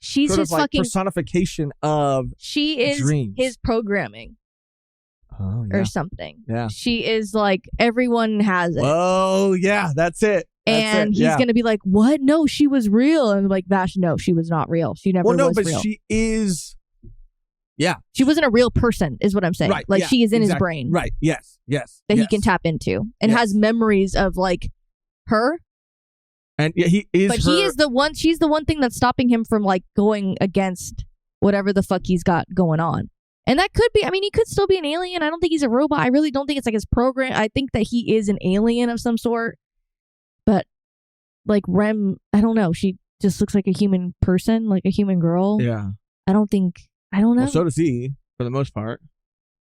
She's sort of like personification of. She is dreams. His programming. Oh, yeah. Or something. Yeah. She is like, everyone has it. Oh yeah, that's it. And he's gonna be like, "What? No, she was real." And I'm like, Vash, no, she was not real. She never was real. Well, no, but she is. Yeah. She wasn't a real person, is what I'm saying. Right. Like, yeah, she is in exactly. his brain. Right. Yes. That he can tap into and has memories of, like, her. And yeah, he is. But he is the one. She's the one thing that's stopping him from, like, going against whatever the fuck he's got going on. And that could be. I mean, he could still be an alien. I don't think he's a robot. I really don't think it's like his program. I think that he is an alien of some sort. But, like, Rem, I don't know. She just looks like a human person, like a human girl. Yeah. I don't know. Well, so does he, for the most part,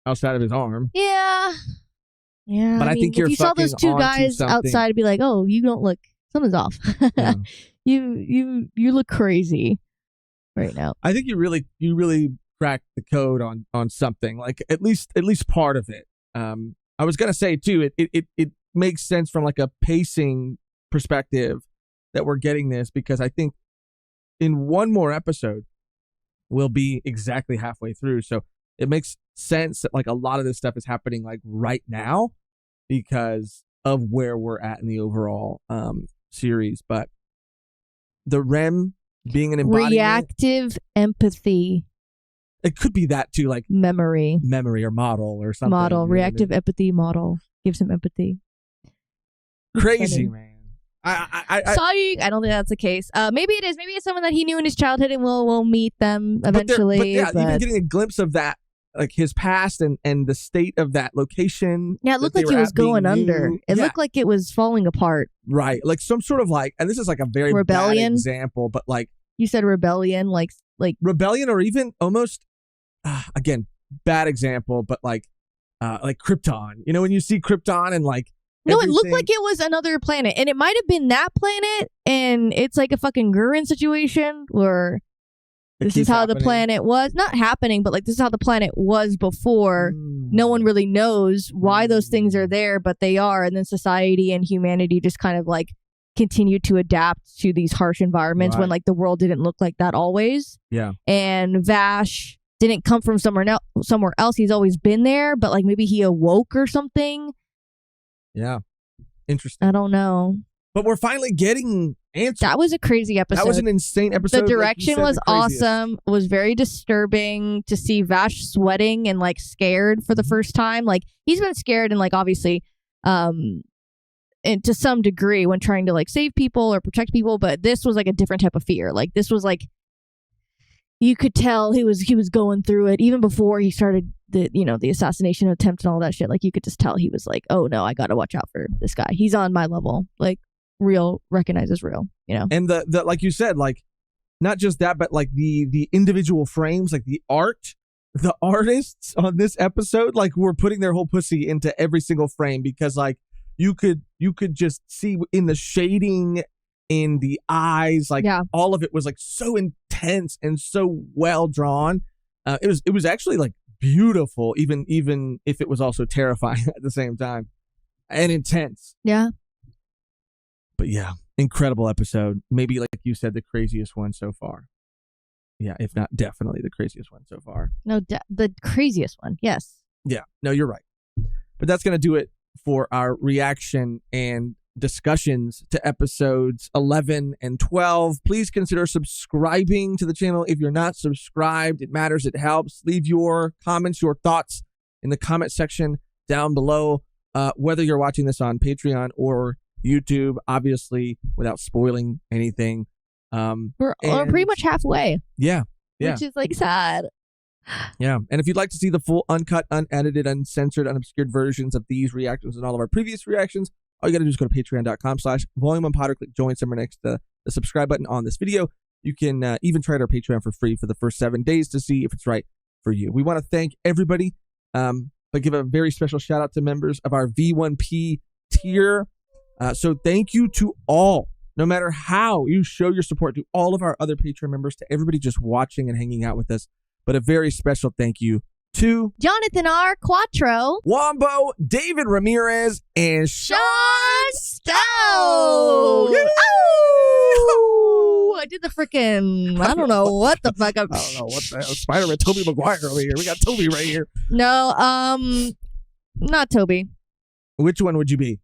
outside of his arm. Yeah. But I think if you saw those two guys outside, it'd be like, oh, you don't look. Something's off. Yeah. You look crazy right now. I think you really cracked the code on something, like at least part of it. I was gonna say too, it makes sense from, like, a pacing perspective that we're getting this, because I think in one more episode we'll be exactly halfway through. So it makes sense that like a lot of this stuff is happening like right now because of where we're at in the overall series. But the REM being an embodiment, reactive empathy. It could be that too, like memory or model or something. Model, reactive empathy model gives him empathy. Crazy, man. Sorry, I don't think that's the case. Maybe it is. Maybe it's someone that he knew in his childhood, and we'll meet them eventually. But even getting a glimpse of that, like his past and the state of that location. Yeah, it looked like it was going under. It looked like it was falling apart. Right, like some sort of like, and this is like a very rebellion bad example, but like you said, rebellion, like rebellion, or even almost again bad example, but like Krypton. You know, when you see Krypton and like. No, it looked like it was another planet, and it might have been that planet, and it's like a fucking Gurren situation where this is how the planet was. Not happening, but like this is how the planet was before. No one really knows why those things are there, but they are, and then society and humanity just kind of like continue to adapt to these harsh environments when like the world didn't look like that always. Yeah. And Vash didn't come from somewhere else. He's always been there, but like maybe he awoke or something. Yeah. Interesting. I don't know. But we're finally getting answers. That was a crazy episode. That was an insane episode. The direction was awesome. It was very disturbing to see Vash sweating and like scared for the first time. Like he's been scared and like obviously and to some degree when trying to like save people or protect people, but this was like a different type of fear. Like this was like you could tell he was going through it even before he started the assassination attempt and all that shit. Like you could just tell he was like, oh no, I gotta watch out for this guy. He's on my level. Like real recognizes real, you know. And the like you said, like not just that, but like the individual frames, like the art, the artists on this episode, like were putting their whole pussy into every single frame because like you could just see in the shading, in the eyes, like all of it was like so intense and so well drawn. It was actually like beautiful, even if it was also terrifying at the same time and intense. Yeah. But yeah, incredible episode. Maybe like you said, the craziest one so far. Yeah, if not definitely the craziest one so far. No, the craziest one. Yes. Yeah. No, you're right. But that's going to do it for our reaction and discussions to episodes 11 and 12. Please consider subscribing to the channel if you're not subscribed. It matters. It helps. Leave your comments, your thoughts in the comment section down below, whether you're watching this on Patreon or YouTube, obviously without spoiling anything. We're pretty much halfway. Yeah. Which is like sad. Yeah. And if you'd like to see the full uncut, unedited, uncensored, unobscured versions of these reactions and all of our previous reactions, all you got to do is go to patreon.com/volume1potter, click join somewhere next to the subscribe button on this video. You can even try our Patreon for free for the first 7 days to see if it's right for you. We want to thank everybody, but give a very special shout out to members of our V1P tier. So thank you to all, no matter how you show your support, to all of our other Patreon members, to everybody just watching and hanging out with us. But a very special thank you to Jonathan R. Quattro, Wombo, David Ramirez, and Sean Stowe. Oh, I did the freaking, I don't know what the fuck. I don't know what the hell. Spider-Man, Tobey Maguire over here. We got Toby right here. No, not Toby. Which one would you be?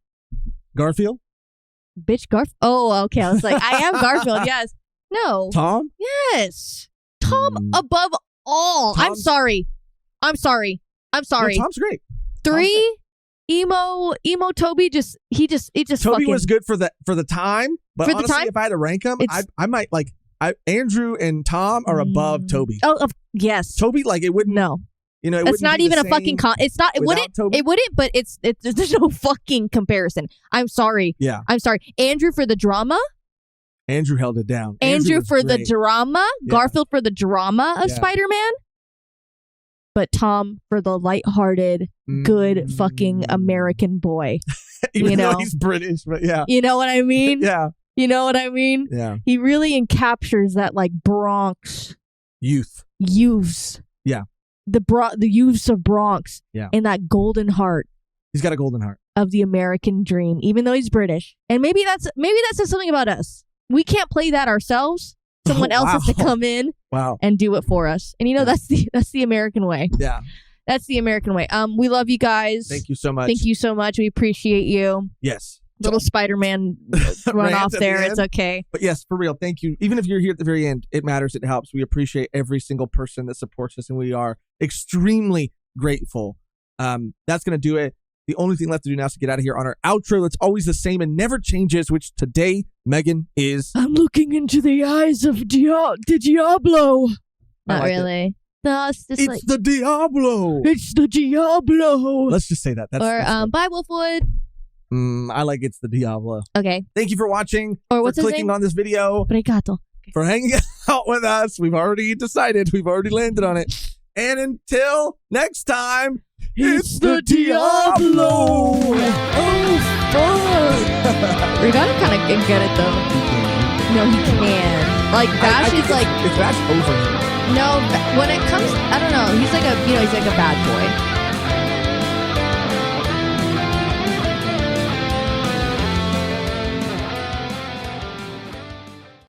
Garfield? Bitch, Garfield. Oh, okay. I was like, I am Garfield. Yes. No. Tom? Yes. Tom above all. I'm sorry. No, Tom's great. 3 emo Toby he just Toby fucking was good for the time, but for honestly, the time, if I had to rank them, I might like Andrew and Tom are above Toby. Oh, yes. Toby, like it wouldn't. No. You know, it's not even a fucking it's not it wouldn't Toby. It wouldn't, but it's there's no fucking comparison. I'm sorry. Yeah. I'm sorry. Andrew for the drama. Andrew held it down. Andrew for great. the drama. Yeah. Garfield for the drama of Spider-Man. But Tom for the lighthearted, good fucking American boy. Even though he's British, but yeah. You know what I mean? Yeah. You know what I mean? Yeah. He really encaptures that like Bronx youths. Yeah. The youths of Bronx. Yeah. And that golden heart. He's got a golden heart. Of the American dream, even though he's British. And maybe that says something about us. We can't play that ourselves. Someone else has to come in Wow. and do it for us. And that's the American way. Yeah. That's the American way. We love you guys. Thank you so much. Thank you so much. We appreciate you. Yes. Little Spider-Man run off there. It's okay. But yes, for real, thank you. Even if you're here at the very end, it matters. It helps. We appreciate every single person that supports us, and we are extremely grateful. That's going to do it. The only thing left to do now is to get out of here on our outro that's always the same and never changes, which today, Megan, is... I'm looking into the eyes of Diablo. Not really. It. No, it's just the Diablo. It's the Diablo. Let's just say that. That's bye, Wolfwood. I like It's the Diablo. Okay. Thank you for watching. Or what's for clicking on this video. Obrigado. For hanging out with us. We've already decided. We've already landed on it. And until next time, it's the Diablo. Oh, fuck. Obrigado kind of can get it, though. No, he can. Like, Bash is like... It's Bash over him. No, when it comes... I don't know. He's like a bad boy.